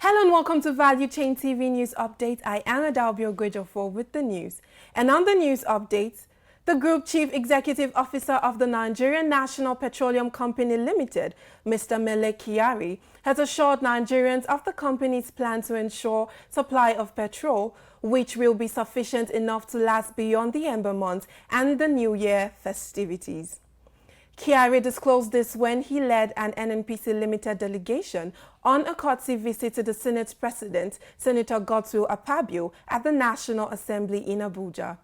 Hello and welcome to Value Chain TV News Update. I am Adalbio Gwejofor with the news. And on the news update, the Group Chief Executive Officer of the Nigerian National Petroleum Company Limited, Mr. Mele Kyari, has assured Nigerians of the company's plan to ensure supply of petrol, which will be sufficient enough to last beyond the Ember months and the New Year festivities. Kyari disclosed this when he led an NNPC Limited delegation on a courtesy visit to the Senate President, Senator Godswill Akpabio, at the National Assembly in Abuja.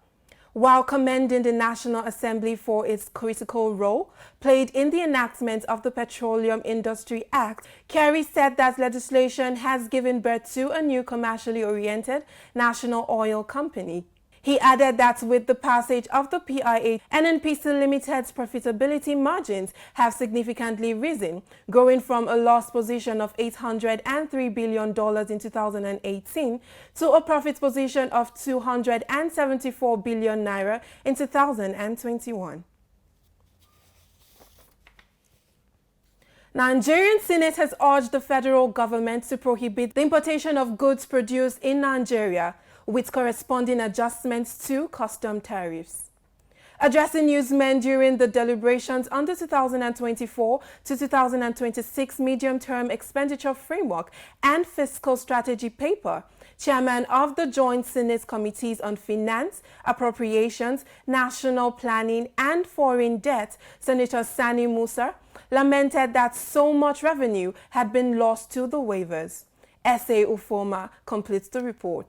While commending the National Assembly for its critical role played in the enactment of the Petroleum Industry Act, Kyari said that legislation has given birth to a new commercially oriented national oil company. He added that with the passage of the PIA, NNPC Limited's profitability margins have significantly risen, growing from a loss position of $803 billion in 2018 to a profit position of 274 billion naira in 2021. Nigerian Senate has urged the federal government to prohibit the importation of goods produced in Nigeria, with corresponding adjustments to custom tariffs. Addressing newsmen during the deliberations on the 2024 to 2026 medium-term expenditure framework and fiscal strategy paper, Chairman of the Joint Senate Committees on Finance, Appropriations, National Planning and Foreign Debt, Senator Sani Musa, lamented that so much revenue had been lost to the waivers. S.A. Ufoma completes the report.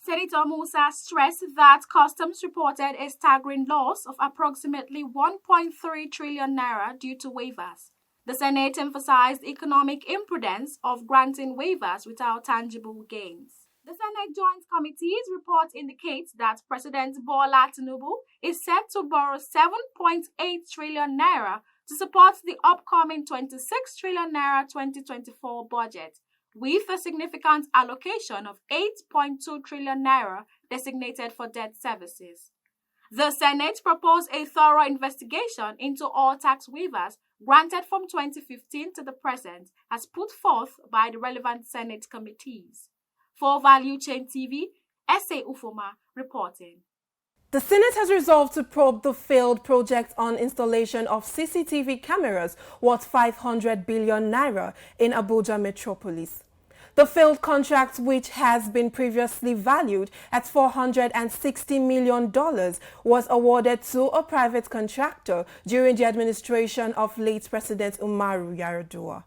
Senator Musa stressed that customs reported a staggering loss of approximately 1.3 trillion naira due to waivers. The Senate emphasized economic imprudence of granting waivers without tangible gains. The Senate Joint Committee's report indicates that President Bola Tinubu is set to borrow 7.8 trillion naira to support the upcoming 26 trillion naira 2024 budget, with a significant allocation of 8.2 trillion naira designated for debt services. The Senate proposed a thorough investigation into all tax waivers granted from 2015 to the present, as put forth by the relevant Senate committees. For Value Chain TV, S.A. Ufoma reporting. The Senate has resolved to probe the failed project on installation of CCTV cameras worth 500 billion naira in Abuja metropolis. The failed contract, which has been previously valued at $460 million, was awarded to a private contractor during the administration of late President Umaru Yar'Adua.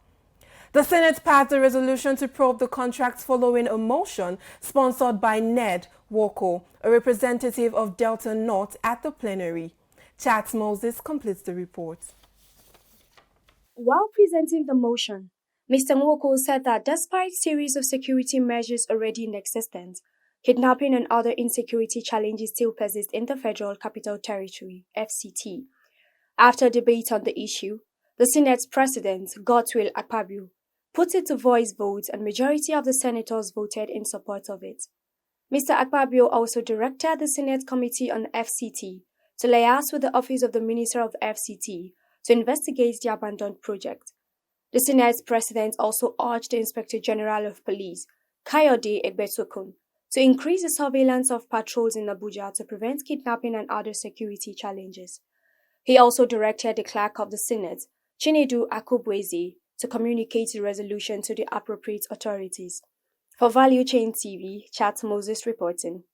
The Senate passed a resolution to probe the contract following a motion sponsored by Ned Woko, a representative of Delta North, at the plenary. Chat Moses completes the report. While presenting the motion, Mr. Nwoko said that despite series of security measures already in existence, kidnapping and other insecurity challenges still persist in the Federal Capital Territory, FCT. After debate on the issue, the Senate's President, Godswill Akpabio, put it to voice vote and majority of the senators voted in support of it. Mr. Akpabio also directed the Senate Committee on FCT to liaise with the Office of the Minister of FCT to investigate the abandoned project. The Senate's President also urged the Inspector General of Police, Kayode Egbetokun, to increase the surveillance of patrols in Abuja to prevent kidnapping and other security challenges. He also directed the Clerk of the Senate, Chinedu Akubweze, to communicate the resolution to the appropriate authorities. For Value Chain TV, Chat Moses reporting.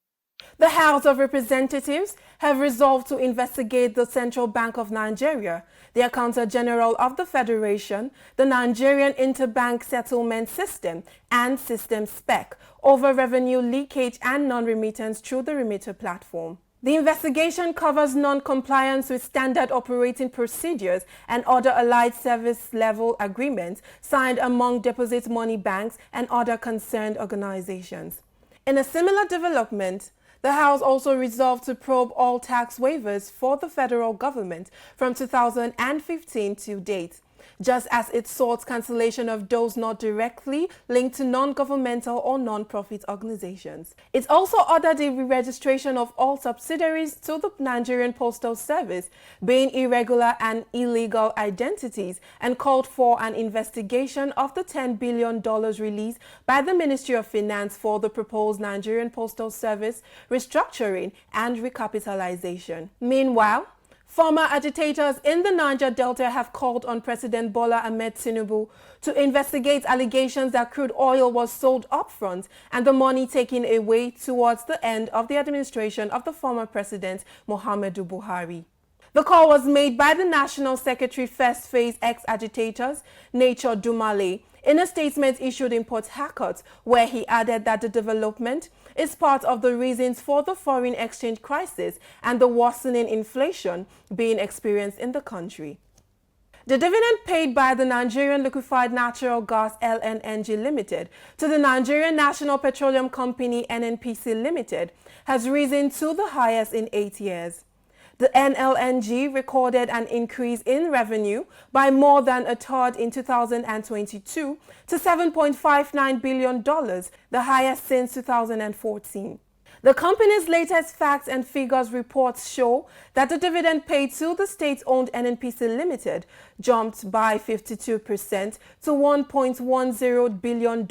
The House of Representatives have resolved to investigate the Central Bank of Nigeria, the Accountant General of the Federation, the Nigerian Interbank Settlement System, and System SPEC over revenue leakage and non-remittance through the Remitter platform. The investigation covers non-compliance with standard operating procedures and other allied service level agreements signed among deposit money banks and other concerned organizations. In a similar development, the House also resolved to probe all tax waivers for the federal government from 2015 to date. just as it sought cancellation of those not directly linked to non-governmental or non-profit organizations. It also ordered the re-registration of all subsidiaries to the Nigerian Postal Service being irregular and illegal identities and called for an investigation of the $10 billion released by the Ministry of Finance for the proposed Nigerian Postal Service restructuring and recapitalization. Meanwhile, former agitators in the Niger Delta have called on President Bola Ahmed Tinubu to investigate allegations that crude oil was sold upfront and the money taken away towards the end of the administration of the former president Muhammadu Buhari. The call was made by the National Secretary First Phase ex-agitators, Nature Dumale, in a statement issued in Port Harcourt, where he added that the development is part of the reasons for the foreign exchange crisis and the worsening inflation being experienced in the country. The dividend paid by the Nigerian Liquefied Natural Gas LNNG Limited to the Nigerian National Petroleum Company NNPC Limited has risen to the highest in 8 years. The NLNG recorded an increase in revenue by more than a third in 2022 to $7.59 billion, the highest since 2014. The company's latest facts and figures reports show that the dividend paid to the state-owned NNPC Limited jumped by 52% to $1.10 billion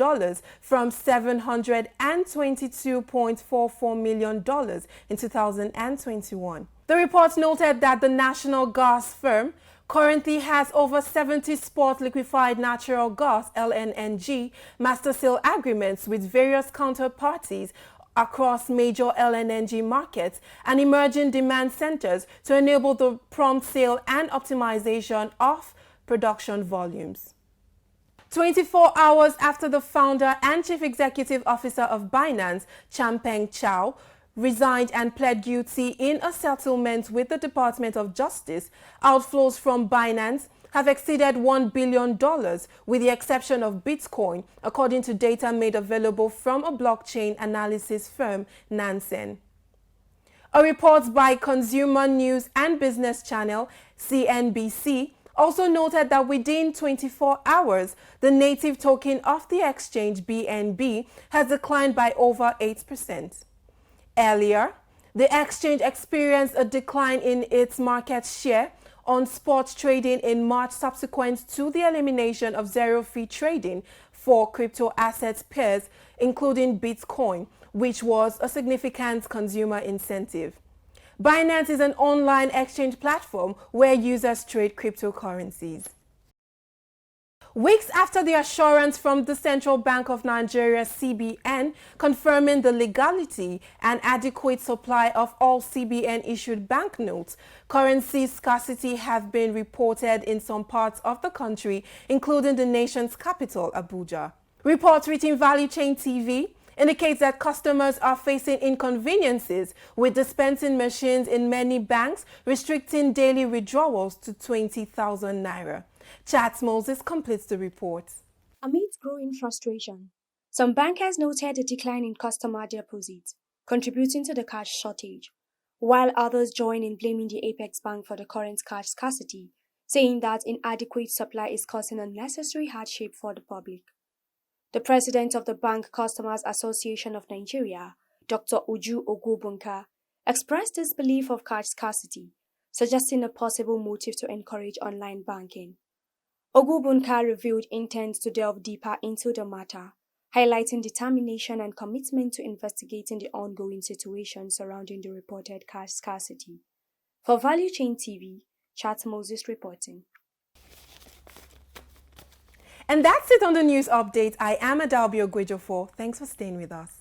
from $722.44 million in 2021. The report noted that the national gas firm currently has over 70 spot liquefied natural gas LNNG master sale agreements with various counterparties across major LNNG markets and emerging demand centers to enable the prompt sale and optimization of production volumes. 24 hours after the founder and chief executive officer of Binance, Changpeng Zhao, resigned and pled guilty in a settlement with the Department of Justice, outflows from Binance have exceeded $1 billion, with the exception of Bitcoin, according to data made available from a blockchain analysis firm, Nansen. A report by Consumer News and Business Channel, CNBC, also noted that within 24 hours, the native token of the exchange, BNB, has declined by over 8%. Earlier, the exchange experienced a decline in its market share on spot trading in March subsequent to the elimination of zero-fee trading for crypto assets pairs, including Bitcoin, which was a significant consumer incentive. Binance is an online exchange platform where users trade cryptocurrencies. Weeks after the assurance from the Central Bank of Nigeria, CBN, confirming the legality and adequate supply of all CBN-issued banknotes, currency scarcity have been reported in some parts of the country, including the nation's capital, Abuja. Reports reaching Value Chain TV indicates that customers are facing inconveniences with dispensing machines in many banks restricting daily withdrawals to 20,000 naira. Chats Moses completes the report. Amid growing frustration, some bankers noted a decline in customer deposits, contributing to the cash shortage, while others join in blaming the Apex Bank for the current cash scarcity, saying that inadequate supply is causing unnecessary hardship for the public. The president of the Bank Customers Association of Nigeria, Dr. Uju Ogubunka, expressed his belief of cash scarcity, suggesting a possible motive to encourage online banking. Ogubunka revealed intent to delve deeper into the matter, highlighting determination and commitment to investigating the ongoing situation surrounding the reported cash scarcity. For Value Chain TV, Chat Moses reporting. And that's it on the news update. I am Adalbio Gwejofor. Thanks for staying with us.